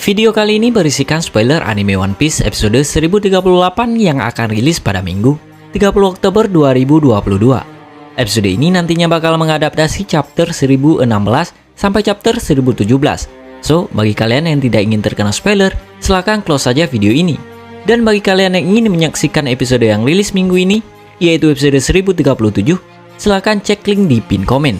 Video kali ini berisikan spoiler anime One Piece episode 1038 yang akan rilis pada Minggu, 30 Oktober 2022. Episode ini nantinya bakal mengadaptasi chapter 1016 sampai chapter 1017. So, bagi kalian yang tidak ingin terkena spoiler, silahkan close saja video ini. Dan bagi kalian yang ingin menyaksikan episode yang rilis minggu ini, yaitu episode 1037, silahkan cek link di pin komen.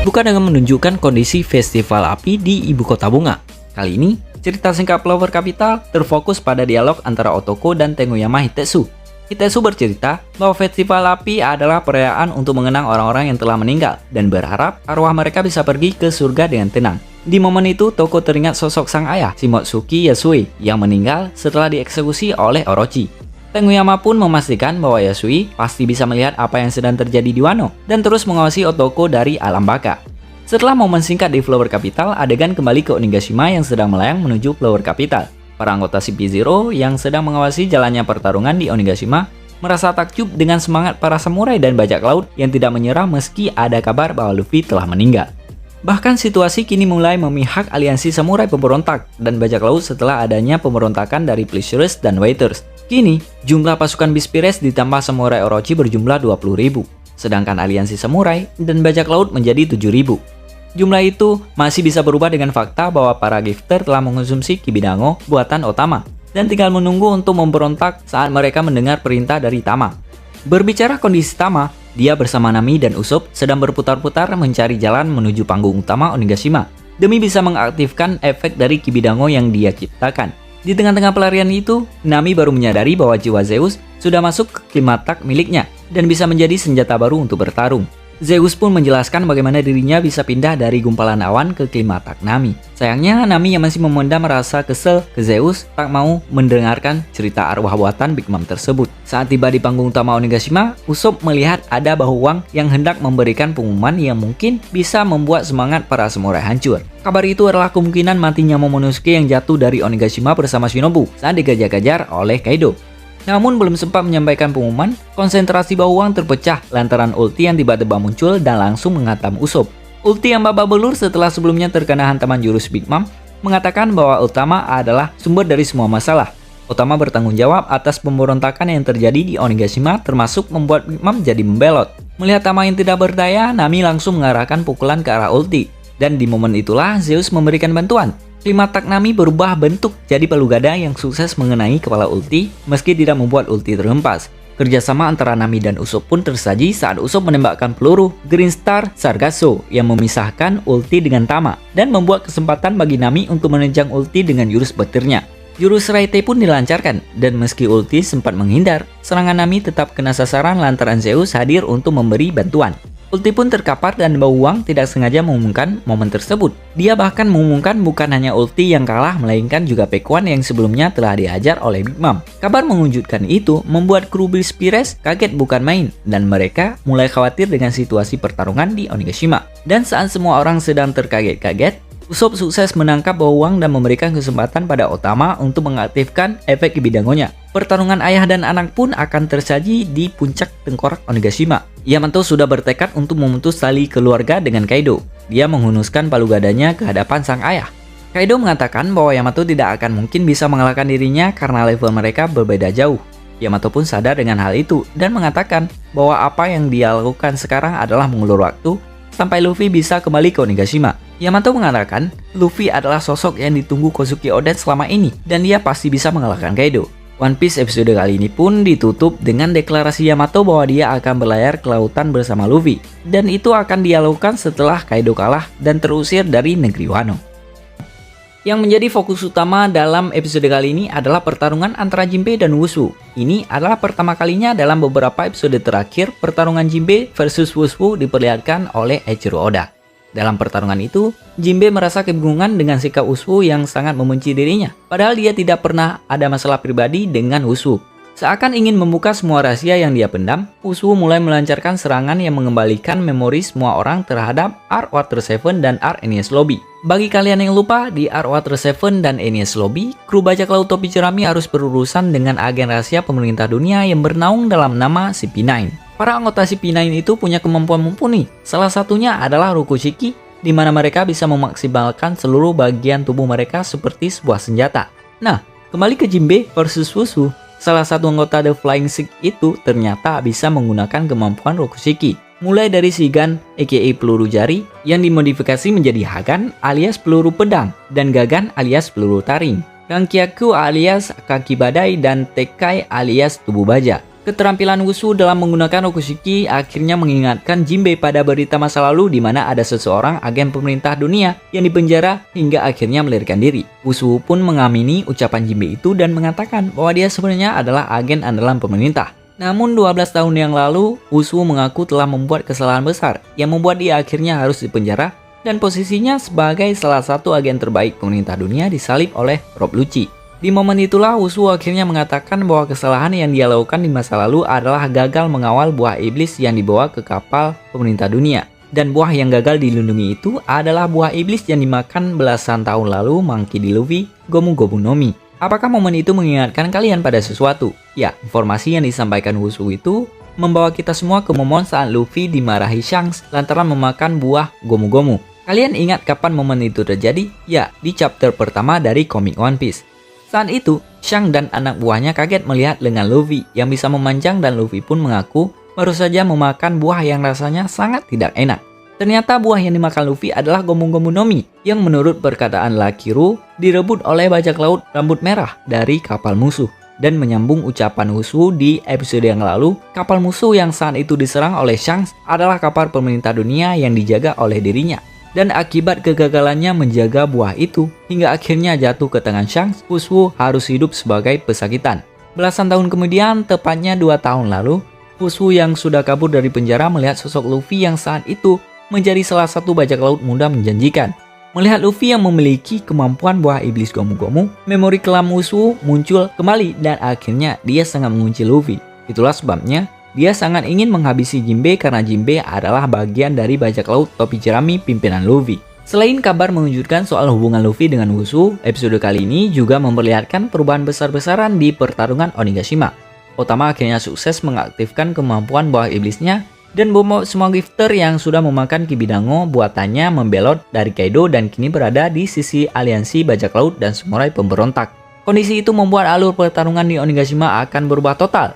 Buka dengan menunjukkan kondisi festival api di ibu kota bunga. Kali ini, cerita singkat Flower Capital terfokus pada dialog antara Otoko dan Tenguyama Hitetsu. Hitetsu bercerita bahwa festival api adalah perayaan untuk mengenang orang-orang yang telah meninggal dan berharap arwah mereka bisa pergi ke surga dengan tenang. Di momen itu, Toko teringat sosok sang ayah, Shimotsuki Yasui, yang meninggal setelah dieksekusi oleh Orochi. Tenguyama pun memastikan bahwa Yasui pasti bisa melihat apa yang sedang terjadi di Wano dan terus mengawasi Otoko dari alam baka. Setelah momen singkat di Flower Capital, adegan kembali ke Onigashima yang sedang melayang menuju Flower Capital. Para anggota CP0 yang sedang mengawasi jalannya pertarungan di Onigashima merasa takjub dengan semangat para samurai dan bajak laut yang tidak menyerah meski ada kabar bahwa Luffy telah meninggal. Bahkan situasi kini mulai memihak aliansi samurai pemberontak dan bajak laut setelah adanya pemberontakan dari Pleasures dan Waiters. Kini, jumlah pasukan Beast Pirates ditambah samurai Orochi berjumlah 20.000, sedangkan aliansi samurai dan bajak laut menjadi 7.000. Jumlah itu masih bisa berubah dengan fakta bahwa para gifter telah mengonsumsi Kibidango buatan Otama, dan tinggal menunggu untuk memberontak saat mereka mendengar perintah dari Tama. Berbicara kondisi Tama, dia bersama Nami dan Usopp sedang berputar-putar mencari jalan menuju panggung utama Onigashima, demi bisa mengaktifkan efek dari Kibidango yang dia ciptakan. Di tengah-tengah pelarian itu, Nami baru menyadari bahwa jiwa Zeus sudah masuk ke klimatak miliknya dan bisa menjadi senjata baru untuk bertarung. Zeus pun menjelaskan bagaimana dirinya bisa pindah dari gumpalan awan ke klimatak Nami. Sayangnya, Nami yang masih memendam rasa kesel ke Zeus tak mau mendengarkan cerita arwah buatan Big Mom tersebut. Saat tiba di panggung utama Onigashima, Usopp melihat ada bahu Wang yang hendak memberikan pengumuman yang mungkin bisa membuat semangat para samurai hancur. Kabar itu adalah kemungkinan matinya Momonosuke yang jatuh dari Onigashima bersama Shinobu saat dikejar-kejar oleh Kaido. Namun belum sempat menyampaikan pengumuman, konsentrasi bahu Wang terpecah lantaran ulti yang tiba-tiba muncul dan langsung menghantam Usopp. Ulti yang babak belur setelah sebelumnya terkena hantaman jurus Big Mom mengatakan bahwa Otama adalah sumber dari semua masalah. Otama bertanggung jawab atas pemberontakan yang terjadi di Onigashima, termasuk membuat Big Mom jadi membelot. Melihat Tama yang tidak berdaya, Nami langsung mengarahkan pukulan ke arah ulti. Dan di momen itulah Zeus memberikan bantuan. Klimatak Nami berubah bentuk jadi palu gada yang sukses mengenai kepala ulti meski tidak membuat ulti terhempas. Kerjasama antara Nami dan Usopp pun tersaji saat Usopp menembakkan peluru Green Star Sargasso yang memisahkan ulti dengan Tama dan membuat kesempatan bagi Nami untuk menunjang ulti dengan jurus petirnya. Jurus Raite pun dilancarkan dan meski ulti sempat menghindar, serangan Nami tetap kena sasaran lantaran Zeus hadir untuk memberi bantuan. Ulti pun terkapar dan bahu Wang tidak sengaja mengumumkan momen tersebut. Dia bahkan mengumumkan bukan hanya ulti yang kalah, melainkan juga Pekuan yang sebelumnya telah diajar oleh Big Mom. Kabar mengejutkan itu membuat kru Beast Pirates kaget bukan main, dan mereka mulai khawatir dengan situasi pertarungan di Onigashima. Dan saat semua orang sedang terkaget-kaget, Usopp sukses menangkap bahu Wang dan memberikan kesempatan pada Otama untuk mengaktifkan efek Kibidango-nya. Pertarungan ayah dan anak pun akan tersaji di puncak tengkorak Onigashima. Yamato sudah bertekad untuk memutus tali keluarga dengan Kaido. Dia menghunuskan palu gadanya ke hadapan sang ayah. Kaido mengatakan bahwa Yamato tidak akan mungkin bisa mengalahkan dirinya karena level mereka berbeda jauh. Yamato pun sadar dengan hal itu dan mengatakan bahwa apa yang dia lakukan sekarang adalah mengulur waktu sampai Luffy bisa kembali ke Onigashima. Yamato mengatakan Luffy adalah sosok yang ditunggu Kozuki Oden selama ini dan dia pasti bisa mengalahkan Kaido. One Piece episode kali ini pun ditutup dengan deklarasi Yamato bahwa dia akan berlayar ke lautan bersama Luffy, dan itu akan dia lakukan setelah Kaido kalah dan terusir dari negeri Wano. Yang menjadi fokus utama dalam episode kali ini adalah pertarungan antara Jinbe dan Wushu. Ini adalah pertama kalinya dalam beberapa episode terakhir pertarungan Jinbe versus Wushu diperlihatkan oleh Eiichiro Oda. Dalam pertarungan itu, Jinbe merasa kebingungan dengan sikap Wushu yang sangat membenci dirinya. Padahal dia tidak pernah ada masalah pribadi dengan Wushu. Seakan ingin membuka semua rahasia yang dia pendam, Wushu mulai melancarkan serangan yang mengembalikan memori semua orang terhadap Arc Water 7 dan Arc Enies Lobby. Bagi kalian yang lupa, di Arc Water 7 dan Enies Lobby, kru bajak laut topi jerami harus berurusan dengan agen rahasia pemerintah dunia yang bernaung dalam nama CP9. Para anggota CP9 itu punya kemampuan mumpuni. Salah satunya adalah Rokushiki di mana mereka bisa memaksimalkan seluruh bagian tubuh mereka seperti sebuah senjata. Nah, kembali ke Jinbe versus Wushu. Salah satu anggota The Flying Six itu ternyata bisa menggunakan kemampuan Rokushiki. Mulai dari Shigan aka peluru jari yang dimodifikasi menjadi Hagan alias peluru pedang dan Gagan alias peluru taring, Kankyaku alias kaki badai dan Tekai alias tubuh baja. Keterampilan Wushu dalam menggunakan Rokushiki akhirnya mengingatkan Jinbe pada berita masa lalu di mana ada seseorang agen pemerintah dunia yang dipenjara hingga akhirnya melarikan diri. Wushu pun mengamini ucapan Jinbe itu dan mengatakan bahwa dia sebenarnya adalah agen andalan pemerintah. Namun 12 tahun yang lalu, Wushu mengaku telah membuat kesalahan besar yang membuat dia akhirnya harus dipenjara dan posisinya sebagai salah satu agen terbaik pemerintah dunia disalib oleh Rob Lucci. Di momen itulah Wushu akhirnya mengatakan bahwa kesalahan yang dia lakukan di masa lalu adalah gagal mengawal buah iblis yang dibawa ke kapal pemerintah dunia. Dan buah yang gagal dilindungi itu adalah buah iblis yang dimakan belasan tahun lalu Monkey D. Luffy, Gomu Gomu no Mi. Apakah momen itu mengingatkan kalian pada sesuatu? Ya, informasi yang disampaikan Wushu itu membawa kita semua ke momen saat Luffy dimarahi Shanks lantaran memakan buah Gomu Gomu. Kalian ingat kapan momen itu terjadi? Ya, di chapter pertama dari komik One Piece. Saat itu, Shanks dan anak buahnya kaget melihat lengan Luffy yang bisa memanjang dan Luffy pun mengaku baru saja memakan buah yang rasanya sangat tidak enak. Ternyata buah yang dimakan Luffy adalah Gomu Gomu no Mi yang menurut perkataan Lakiru direbut oleh bajak laut rambut merah dari kapal musuh. Dan menyambung ucapan Wushu di episode yang lalu, kapal musuh yang saat itu diserang oleh Shanks adalah kapal pemerintah dunia yang dijaga oleh dirinya. Dan akibat kegagalannya menjaga buah itu, hingga akhirnya jatuh ke tangan Shanks, Wushu harus hidup sebagai pesakitan. Belasan tahun kemudian, tepatnya 2 tahun lalu, Wushu yang sudah kabur dari penjara melihat sosok Luffy yang saat itu menjadi salah satu bajak laut muda menjanjikan. Melihat Luffy yang memiliki kemampuan buah iblis Gomu Gomu, memori kelam Wushu muncul kembali dan akhirnya dia sangat mengunci Luffy. Itulah sebabnya dia sangat ingin menghabisi Jinbe karena Jinbe adalah bagian dari bajak laut topi jerami pimpinan Luffy. Selain kabar mengejutkan soal hubungan Luffy dengan Wushu, episode kali ini juga memperlihatkan perubahan besar-besaran di pertarungan Onigashima. Otama akhirnya sukses mengaktifkan kemampuan buah iblisnya dan membawa semua gifter yang sudah memakan Kibidango buatannya membelot dari Kaido dan kini berada di sisi aliansi bajak laut dan samurai pemberontak. Kondisi itu membuat alur pertarungan di Onigashima akan berubah total.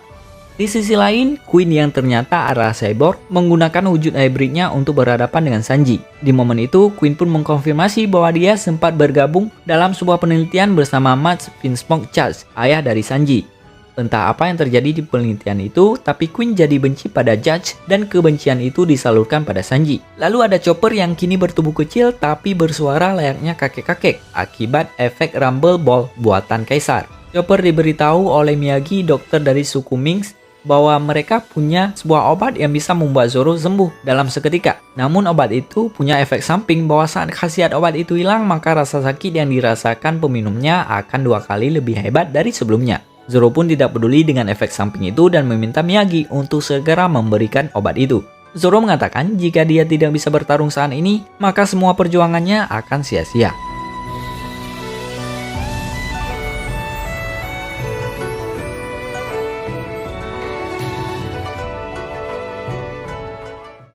Di sisi lain, Queen yang ternyata adalah cyborg menggunakan wujud hybridnya untuk berhadapan dengan Sanji. Di momen itu, Queen pun mengkonfirmasi bahwa dia sempat bergabung dalam sebuah penelitian bersama Mads Vinsmoke Church, ayah dari Sanji. Entah apa yang terjadi di penelitian itu, tapi Queen jadi benci pada Judge dan kebencian itu disalurkan pada Sanji. Lalu ada Chopper yang kini bertubuh kecil tapi bersuara layaknya kakek-kakek akibat efek Rumble Ball buatan Kaisar. Chopper diberitahu oleh Miyagi, dokter dari suku Minks, bahwa mereka punya sebuah obat yang bisa membuat Zoro sembuh dalam seketika. Namun obat itu punya efek samping bahwa saat khasiat obat itu hilang, maka rasa sakit yang dirasakan peminumnya akan 2 kali lebih hebat dari sebelumnya. Zoro pun tidak peduli dengan efek samping itu dan meminta Miyagi untuk segera memberikan obat itu. Zoro mengatakan jika dia tidak bisa bertarung saat ini, maka semua perjuangannya akan sia-sia.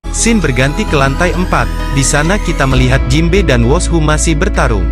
Scene berganti ke lantai 4. Di sana kita melihat Jinbe dan Wushu masih bertarung.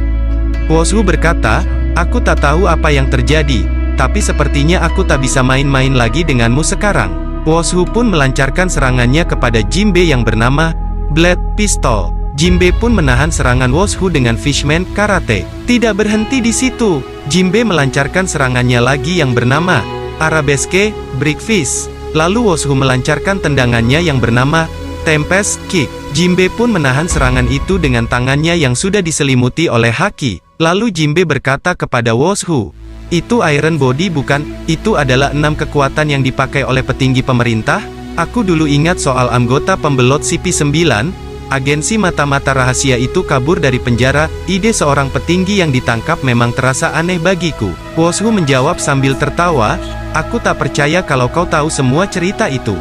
Wushu berkata, "Aku tak tahu apa yang terjadi, tapi sepertinya aku tak bisa main-main lagi denganmu sekarang." Wushu pun melancarkan serangannya kepada Jinbe yang bernama Blade Pistol. Jinbe pun menahan serangan Wushu dengan Fishman Karate. Tidak berhenti di situ, Jinbe melancarkan serangannya lagi yang bernama Arabesque Breakfast. Lalu Wushu melancarkan tendangannya yang bernama Tempest Kick. Jinbe pun menahan serangan itu dengan tangannya yang sudah diselimuti oleh haki. Lalu Jinbe berkata kepada Wushu, "Itu Iron Body bukan? Itu adalah 6 kekuatan yang dipakai oleh petinggi pemerintah? Aku dulu ingat soal anggota pembelot CP9, agensi mata-mata rahasia itu kabur dari penjara. Ide seorang petinggi yang ditangkap memang terasa aneh bagiku." Wushu menjawab sambil tertawa, "Aku tak percaya kalau kau tahu semua cerita itu."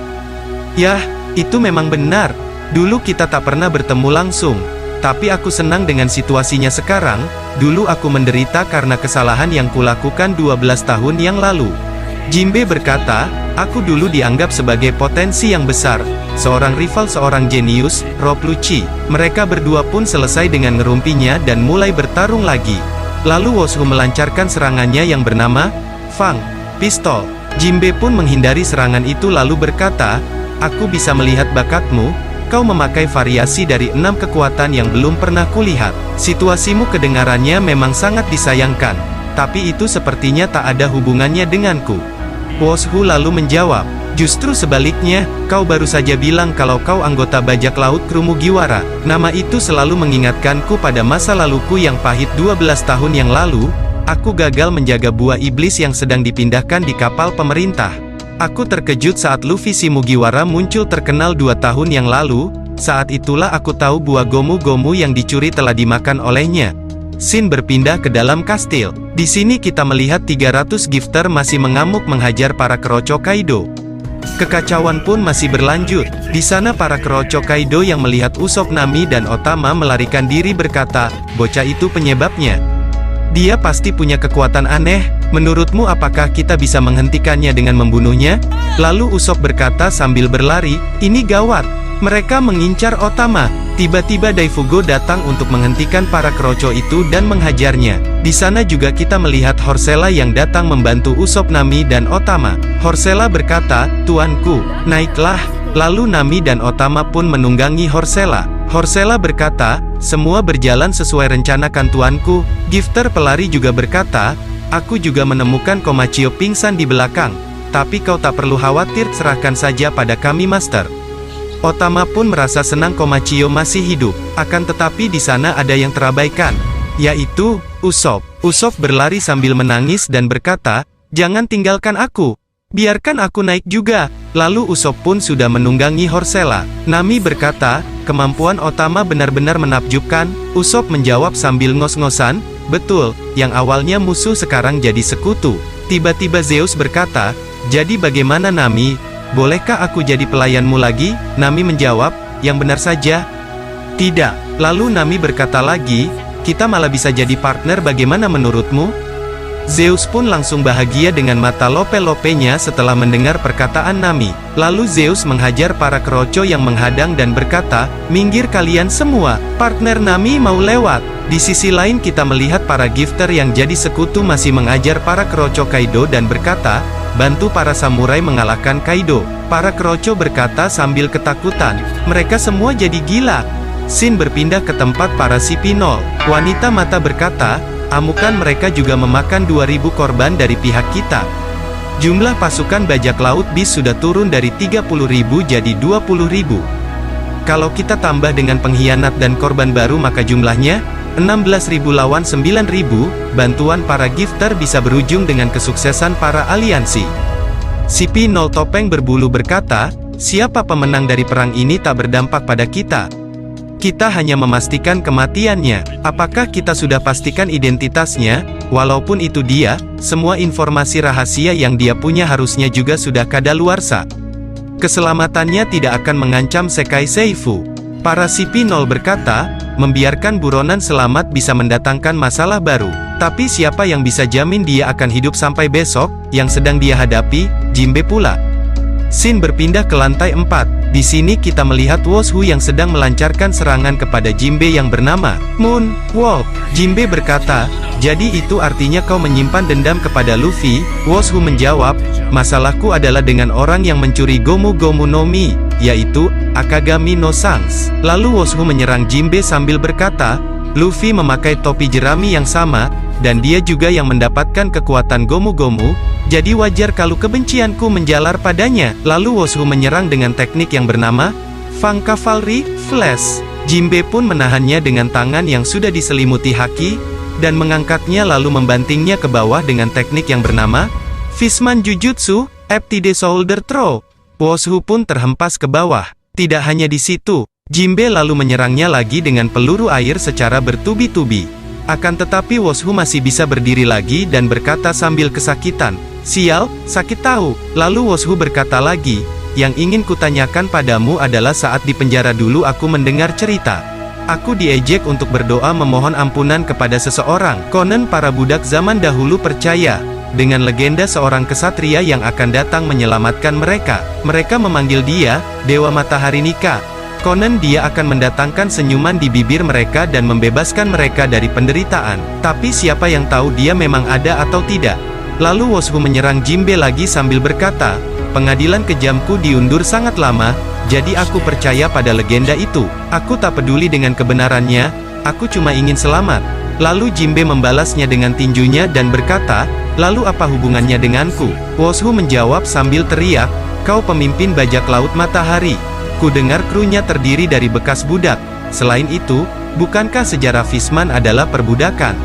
"Yah, itu memang benar. Dulu kita tak pernah bertemu langsung. Tapi aku senang dengan situasinya sekarang. Dulu aku menderita karena kesalahan yang kulakukan 12 tahun yang lalu." Jinbe berkata, aku dulu dianggap sebagai potensi yang besar, seorang rival seorang jenius, Rob Lucci. Mereka berdua pun selesai dengan ngerumpinya dan mulai bertarung lagi. Lalu Woshu melancarkan serangannya yang bernama Fang Pistol. Jinbe pun menghindari serangan itu lalu berkata, aku bisa melihat bakatmu, kau memakai variasi dari 6 kekuatan yang belum pernah kulihat. Situasimu kedengarannya memang sangat disayangkan, tapi itu sepertinya tak ada hubungannya denganku. Woshu lalu menjawab, justru sebaliknya, kau baru saja bilang kalau kau anggota bajak laut kru Mugiwara. Nama itu selalu mengingatkanku pada masa laluku yang pahit 12 tahun yang lalu. Aku gagal menjaga buah iblis yang sedang dipindahkan di kapal pemerintah. Aku terkejut saat Luffy si Mugiwara muncul terkenal 2 tahun yang lalu. Saat itulah aku tahu buah gomu-gomu yang dicuri telah dimakan olehnya. Scene berpindah ke dalam kastil. Di sini kita melihat 300 gifter masih mengamuk menghajar para keroco Kaido. Kekacauan pun masih berlanjut. Di sana para keroco Kaido yang melihat Usopp, Nami dan Otama melarikan diri berkata, bocah itu penyebabnya. Dia pasti punya kekuatan aneh. Menurutmu apakah kita bisa menghentikannya dengan membunuhnya? Lalu Usopp berkata sambil berlari, ini gawat. Mereka mengincar Otama. Tiba-tiba Daifugo datang untuk menghentikan para keroco itu dan menghajarnya. Di sana juga kita melihat Horsella yang datang membantu Usopp, Nami dan Otama. Horsella berkata, tuanku, naiklah. Lalu Nami dan Otama pun menunggangi Horsella. Horsella berkata, semua berjalan sesuai rencanakan tuanku. Gifter pelari juga berkata, aku juga menemukan Komachio pingsan di belakang. Tapi kau tak perlu khawatir, serahkan saja pada kami, Master. Otama pun merasa senang Komachio masih hidup. Akan tetapi di sana ada yang terabaikan, yaitu Usopp. Usopp berlari sambil menangis dan berkata, jangan tinggalkan aku. Biarkan aku naik juga. Lalu Usopp pun sudah menunggangi Horsella. Nami berkata, kemampuan Otama benar-benar menakjubkan. Usopp menjawab sambil ngos-ngosan, betul, yang awalnya musuh sekarang jadi sekutu. Tiba-tiba Zeus berkata, jadi bagaimana Nami? Bolehkah aku jadi pelayanmu lagi? Nami menjawab, yang benar saja. Tidak. Lalu Nami berkata lagi, kita malah bisa jadi partner, bagaimana menurutmu? Zeus pun langsung bahagia dengan mata lope-lopenya setelah mendengar perkataan Nami. Lalu Zeus menghajar para keroco yang menghadang dan berkata, minggir kalian semua, partner Nami mau lewat. Di sisi lain kita melihat para gifter yang jadi sekutu masih mengajar para keroco Kaido dan berkata, bantu para samurai mengalahkan Kaido. Para keroco berkata sambil ketakutan, mereka semua jadi gila. Scene berpindah ke tempat para Sipinol. Wanita mata berkata, amukan mereka juga memakan 2000 korban dari pihak kita. Jumlah pasukan bajak laut bis sudah turun dari 30.000 jadi 20.000. Kalau kita tambah dengan pengkhianat dan korban baru maka jumlahnya 16.000 lawan 9.000, bantuan para gifter bisa berujung dengan kesuksesan para aliansi. Sipi Nol Topeng Berbulu berkata, siapa pemenang dari perang ini tak berdampak pada kita. Kita hanya memastikan kematiannya. Apakah kita sudah pastikan identitasnya? Walaupun itu dia, semua informasi rahasia yang dia punya harusnya juga sudah kadaluarsa. Keselamatannya tidak akan mengancam Sekai Seifu. Para Sipinol berkata, membiarkan buronan selamat bisa mendatangkan masalah baru. Tapi siapa yang bisa jamin dia akan hidup sampai besok? Yang sedang dia hadapi, Jinbe pula. Scene berpindah ke lantai 4. Di sini kita melihat Woshu yang sedang melancarkan serangan kepada Jinbe yang bernama Moon Wolf. Jinbe berkata, jadi itu artinya kau menyimpan dendam kepada Luffy? Woshu menjawab, masalahku adalah dengan orang yang mencuri Gomu Gomu no Mi, yaitu Akagami no Sangs. Lalu Woshu menyerang Jinbe sambil berkata, Luffy memakai topi jerami yang sama, dan dia juga yang mendapatkan kekuatan Gomu Gomu, jadi wajar kalau kebencianku menjalar padanya. Lalu Woshu menyerang dengan teknik yang bernama Fang Cavalry Flash. Jinbe pun menahannya dengan tangan yang sudah diselimuti haki, dan mengangkatnya lalu membantingnya ke bawah dengan teknik yang bernama Fishman Jujutsu, FTD Shoulder Throw. Woshu pun terhempas ke bawah. Tidak hanya di situ, Jinbe lalu menyerangnya lagi dengan peluru air secara bertubi-tubi. Akan tetapi Woshu masih bisa berdiri lagi dan berkata sambil kesakitan, sial, sakit tahu. Lalu Woshu berkata lagi, yang ingin kutanyakan padamu adalah saat di penjara dulu aku mendengar cerita. Aku diejek untuk berdoa memohon ampunan kepada seseorang. Konon para budak zaman dahulu percaya, dengan legenda seorang kesatria yang akan datang menyelamatkan mereka. Mereka memanggil dia, Dewa Matahari Nika. Konon dia akan mendatangkan senyuman di bibir mereka dan membebaskan mereka dari penderitaan. Tapi siapa yang tahu dia memang ada atau tidak? Lalu Woshu menyerang Jinbe lagi sambil berkata, pengadilan kejamku diundur sangat lama, jadi aku percaya pada legenda itu. Aku tak peduli dengan kebenarannya, aku cuma ingin selamat. Lalu Jinbe membalasnya dengan tinjunya dan berkata, lalu apa hubungannya denganku? Woshu menjawab sambil teriak, kau pemimpin bajak laut matahari. Ku dengar krunya terdiri dari bekas budak. Selain itu, bukankah sejarah Fishman adalah perbudakan?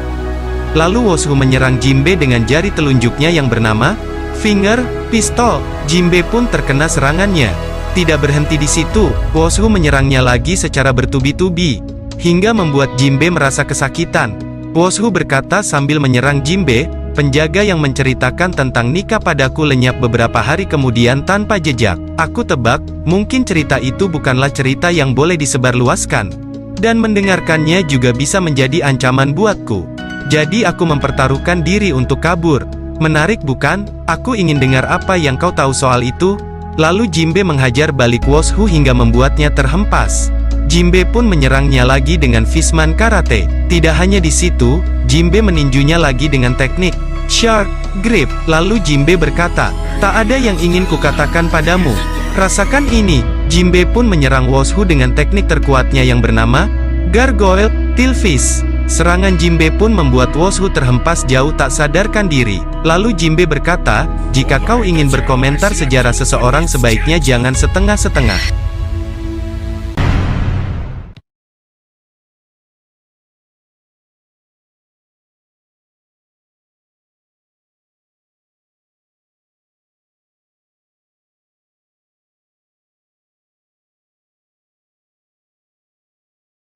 Lalu Woshu menyerang Jinbe dengan jari telunjuknya yang bernama Finger Pistol. Jinbe pun terkena serangannya. Tidak berhenti di situ, Woshu menyerangnya lagi secara bertubi-tubi, hingga membuat Jinbe merasa kesakitan. Woshu berkata sambil menyerang Jinbe, penjaga yang menceritakan tentang Nika padaku lenyap beberapa hari kemudian tanpa jejak. Aku tebak, mungkin cerita itu bukanlah cerita yang boleh disebarluaskan. Dan mendengarkannya juga bisa menjadi ancaman buatku. Jadi aku mempertaruhkan diri untuk kabur. Menarik bukan? Aku ingin dengar apa yang kau tahu soal itu. Lalu Jinbe menghajar balik Woshu hingga membuatnya terhempas. Jinbe pun menyerangnya lagi dengan Fishman Karate. Tidak hanya di situ, Jinbe meninjunya lagi dengan teknik Shark Grip. Lalu Jinbe berkata, tak ada yang ingin kukatakan padamu. Rasakan ini. Jinbe pun menyerang Woshu dengan teknik terkuatnya yang bernama Gargoyle Tail Fish. Serangan Jinbe pun membuat Woshu terhempas jauh tak sadarkan diri. Lalu Jinbe berkata, jika kau ingin berkomentar sejarah seseorang sebaiknya jangan setengah-setengah.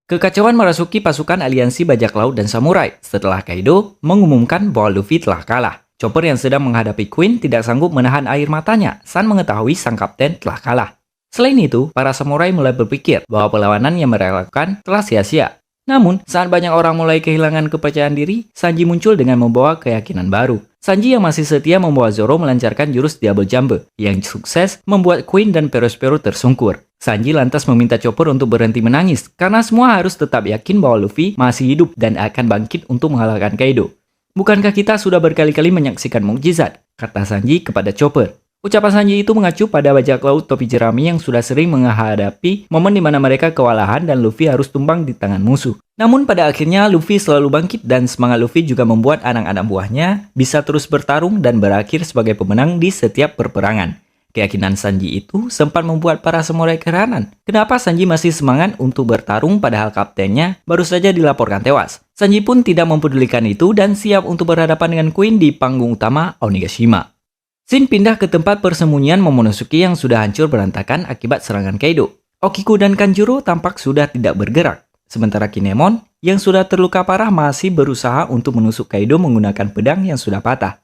Kekacauan merasuki pasukan aliansi bajak laut dan samurai setelah Kaido mengumumkan bahwa Luffy telah kalah. Chopper yang sedang menghadapi Queen tidak sanggup menahan air matanya saat mengetahui sang kapten telah kalah. Selain itu, para samurai mulai berpikir bahwa perlawanan yang mereka lakukan telah sia-sia. Namun, saat banyak orang mulai kehilangan kepercayaan diri, Sanji muncul dengan membawa keyakinan baru. Sanji yang masih setia membawa Zoro melancarkan jurus Double Jump, yang sukses membuat Queen dan Perospero tersungkur. Sanji lantas meminta Chopper untuk berhenti menangis, karena semua harus tetap yakin bahwa Luffy masih hidup dan akan bangkit untuk mengalahkan Kaido. Bukankah kita sudah berkali-kali menyaksikan mukjizat? Kata Sanji kepada Chopper. Ucapan Sanji itu mengacu pada bajak laut topi jerami yang sudah sering menghadapi momen di mana mereka kewalahan dan Luffy harus tumbang di tangan musuh. Namun pada akhirnya Luffy selalu bangkit dan semangat Luffy juga membuat anak-anak buahnya bisa terus bertarung dan berakhir sebagai pemenang di setiap perperangan. Keyakinan Sanji itu sempat membuat para samurai keheranan. Kenapa Sanji masih semangat untuk bertarung padahal kaptennya baru saja dilaporkan tewas? Sanji pun tidak mempedulikan itu dan siap untuk berhadapan dengan Queen di panggung utama Onigashima. Shin pindah ke tempat persembunyian Momonosuke yang sudah hancur berantakan akibat serangan Kaido. Okiku dan Kanjuro tampak sudah tidak bergerak. Sementara Kinemon yang sudah terluka parah masih berusaha untuk menusuk Kaido menggunakan pedang yang sudah patah.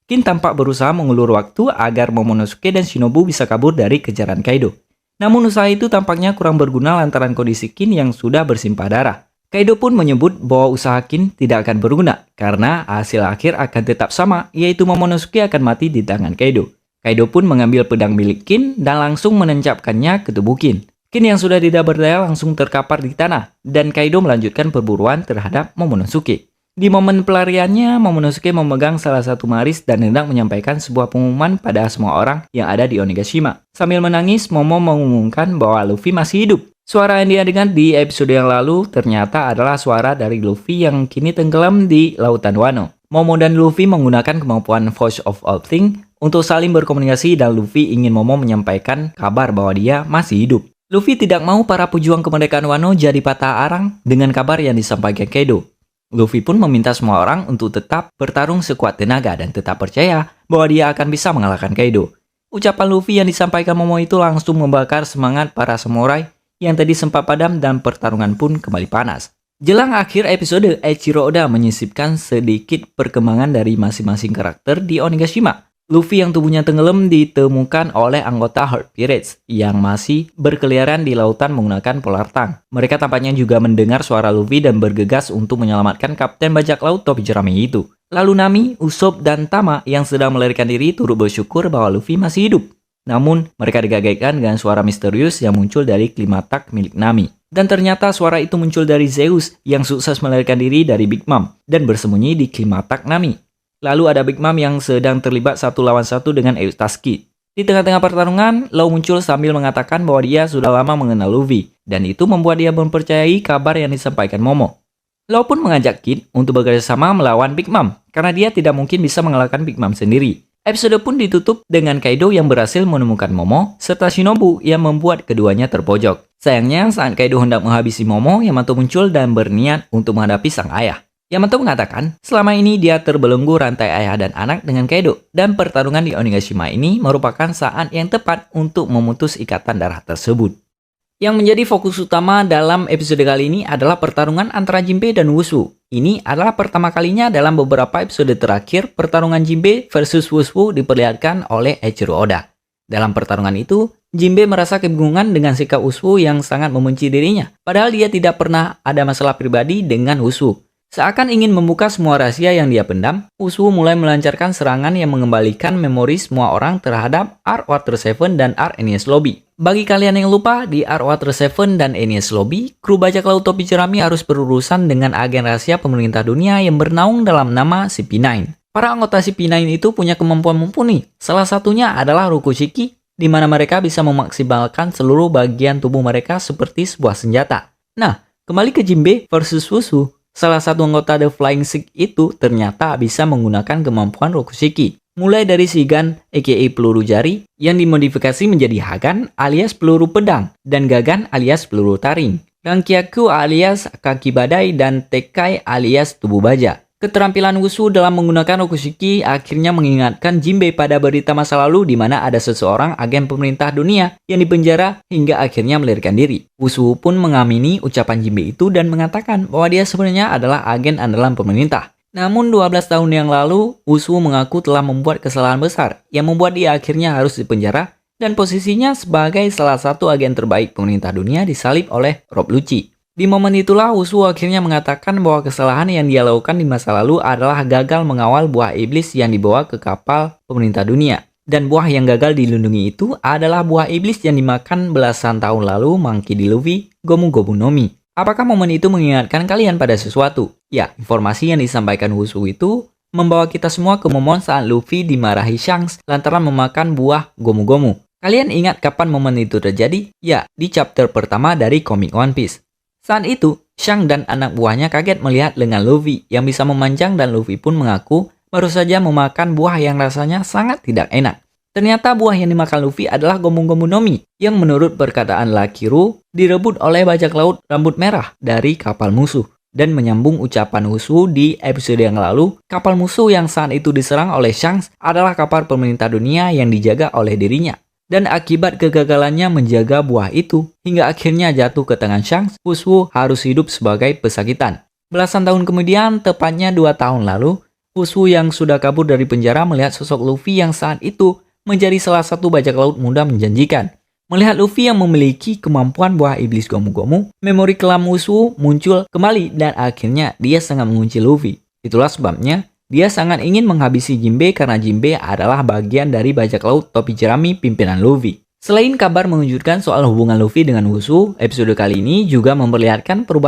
Kin tampak berusaha mengulur waktu agar Momonosuke dan Shinobu bisa kabur dari kejaran Kaido. Namun usaha itu tampaknya kurang berguna lantaran kondisi Kin yang sudah bersimpah darah. Kaido pun menyebut bahwa usaha Kin tidak akan berguna, karena hasil akhir akan tetap sama, yaitu Momonosuke akan mati di tangan Kaido. Kaido pun mengambil pedang milik Kin dan langsung menancapkannya ke tubuh Kin. Kin yang sudah tidak berdaya langsung terkapar di tanah, dan Kaido melanjutkan perburuan terhadap Momonosuke. Di momen pelariannya, Momonosuke memegang salah satu maris dan hendak menyampaikan sebuah pengumuman pada semua orang yang ada di Onigashima. Sambil menangis, Momo mengumumkan bahwa Luffy masih hidup. Suara yang dia dengar di episode yang lalu ternyata adalah suara dari Luffy yang kini tenggelam di Lautan Wano. Momo dan Luffy menggunakan kemampuan Voice of All Things untuk saling berkomunikasi dan Luffy ingin Momo menyampaikan kabar bahwa dia masih hidup. Luffy tidak mau para pejuang kemerdekaan Wano jadi patah arang dengan kabar yang disampaikan Kaido. Luffy pun meminta semua orang untuk tetap bertarung sekuat tenaga dan tetap percaya bahwa dia akan bisa mengalahkan Kaido. Ucapan Luffy yang disampaikan Momo itu langsung membakar semangat para samurai yang tadi sempat padam dan pertarungan pun kembali panas. Jelang akhir episode, Eiichiro Oda menyisipkan sedikit perkembangan dari masing-masing karakter di Onigashima. Luffy yang tubuhnya tenggelam ditemukan oleh anggota Heart Pirates yang masih berkeliaran di lautan menggunakan Polar Tank. Mereka tampaknya juga mendengar suara Luffy dan bergegas untuk menyelamatkan kapten bajak laut topi jerami itu. Lalu Nami, Usopp, dan Tama yang sedang melarikan diri turut bersyukur bahwa Luffy masih hidup. Namun, mereka digagetkan dengan suara misterius yang muncul dari klimatak milik Nami. Dan ternyata suara itu muncul dari Zeus yang sukses melarikan diri dari Big Mom dan bersembunyi di klimatak Nami. Lalu ada Big Mom yang sedang terlibat 1 lawan 1 dengan Eustace. Di tengah-tengah pertarungan, Law muncul sambil mengatakan bahwa dia sudah lama mengenal Luffy, dan itu membuat dia mempercayai kabar yang disampaikan Momo. Law pun mengajak Kid untuk bekerjasama melawan Big Mom, karena dia tidak mungkin bisa mengalahkan Big Mom sendiri. Episode pun ditutup dengan Kaido yang berhasil menemukan Momo, serta Shinobu yang membuat keduanya terpojok. Sayangnya, saat Kaido hendak menghabisi Momo, Yamato muncul dan berniat untuk menghadapi sang ayah. Yamato mengatakan, selama ini dia terbelenggu rantai ayah dan anak dengan Kaido, dan pertarungan di Onigashima ini merupakan saat yang tepat untuk memutus ikatan darah tersebut. Yang menjadi fokus utama dalam episode kali ini adalah pertarungan antara Jinbe dan Wushu. Ini adalah pertama kalinya dalam beberapa episode terakhir pertarungan Jinbe versus Wushu diperlihatkan oleh Eiichiro Oda. Dalam pertarungan itu, Jinbe merasa kebingungan dengan sikap Wushu yang sangat membenci dirinya, padahal dia tidak pernah ada masalah pribadi dengan Wushu. Seakan ingin membuka semua rahasia yang dia pendam, Wushu mulai melancarkan serangan yang mengembalikan memori semua orang terhadap Arc Water 7 dan Arc Enies Lobby. Bagi kalian yang lupa, di Arc Water 7 dan Enies Lobby, kru bajak laut topi jerami harus berurusan dengan agen rahasia pemerintah dunia yang bernaung dalam nama CP9. Para anggota CP9 itu punya kemampuan mumpuni. Salah satunya adalah Rokushiki, di mana mereka bisa memaksimalkan seluruh bagian tubuh mereka seperti sebuah senjata. Nah, kembali ke Jinbe versus Wushu. Salah satu anggota The Flying Six itu ternyata bisa menggunakan kemampuan Rokushiki. Mulai dari Shigan aka peluru jari yang dimodifikasi menjadi Hagan alias peluru pedang dan Gagan alias peluru taring. Rankyaku alias kaki badai dan Tekai alias tubuh baja. Keterampilan Wushu dalam menggunakan Rokushiki akhirnya mengingatkan Jinbe pada berita masa lalu di mana ada seseorang agen pemerintah dunia yang dipenjara hingga akhirnya melarikan diri. Wushu pun mengamini ucapan Jinbe itu dan mengatakan bahwa dia sebenarnya adalah agen andalan pemerintah. Namun 12 tahun yang lalu, Wushu mengaku telah membuat kesalahan besar yang membuat dia akhirnya harus dipenjara dan posisinya sebagai salah satu agen terbaik pemerintah dunia disalib oleh Rob Lucci. Di momen itulah Wushu akhirnya mengatakan bahwa kesalahan yang dia lakukan di masa lalu adalah gagal mengawal buah iblis yang dibawa ke kapal pemerintah dunia. Dan buah yang gagal dilindungi itu adalah buah iblis yang dimakan belasan tahun lalu Monkey D. Luffy, Gomu Gomu no Mi. Apakah momen itu mengingatkan kalian pada sesuatu? Ya, informasi yang disampaikan Wushu itu membawa kita semua ke momen saat Luffy dimarahi Shanks lantaran memakan buah Gomu Gomu. Kalian ingat kapan momen itu terjadi? Ya, di chapter pertama dari komik One Piece. Saat itu, Shanks dan anak buahnya kaget melihat lengan Luffy yang bisa memanjang dan Luffy pun mengaku baru saja memakan buah yang rasanya sangat tidak enak. Ternyata buah yang dimakan Luffy adalah Gomu Gomu no Mi yang menurut perkataan Lakiru direbut oleh bajak laut rambut merah dari kapal musuh. Dan menyambung ucapan Wushu di episode yang lalu, kapal musuh yang saat itu diserang oleh Shanks adalah kapal pemerintah dunia yang dijaga oleh dirinya. Dan akibat kegagalannya menjaga buah itu, hingga akhirnya jatuh ke tangan Shanks, Wushu harus hidup sebagai pesakitan. Belasan tahun kemudian, tepatnya 2 tahun lalu, Wushu yang sudah kabur dari penjara melihat sosok Luffy yang saat itu menjadi salah satu bajak laut muda menjanjikan. Melihat Luffy yang memiliki kemampuan buah iblis Gomu Gomu, memori kelam Wushu muncul kembali dan akhirnya dia sangat mengunci Luffy. Itulah sebabnya, dia sangat ingin menghabisi Jinbe karena Jinbe adalah bagian dari bajak laut topi jerami pimpinan Luffy. Selain kabar mengejutkan soal hubungan Luffy dengan Wushu, episode kali ini juga memperlihatkan perubahan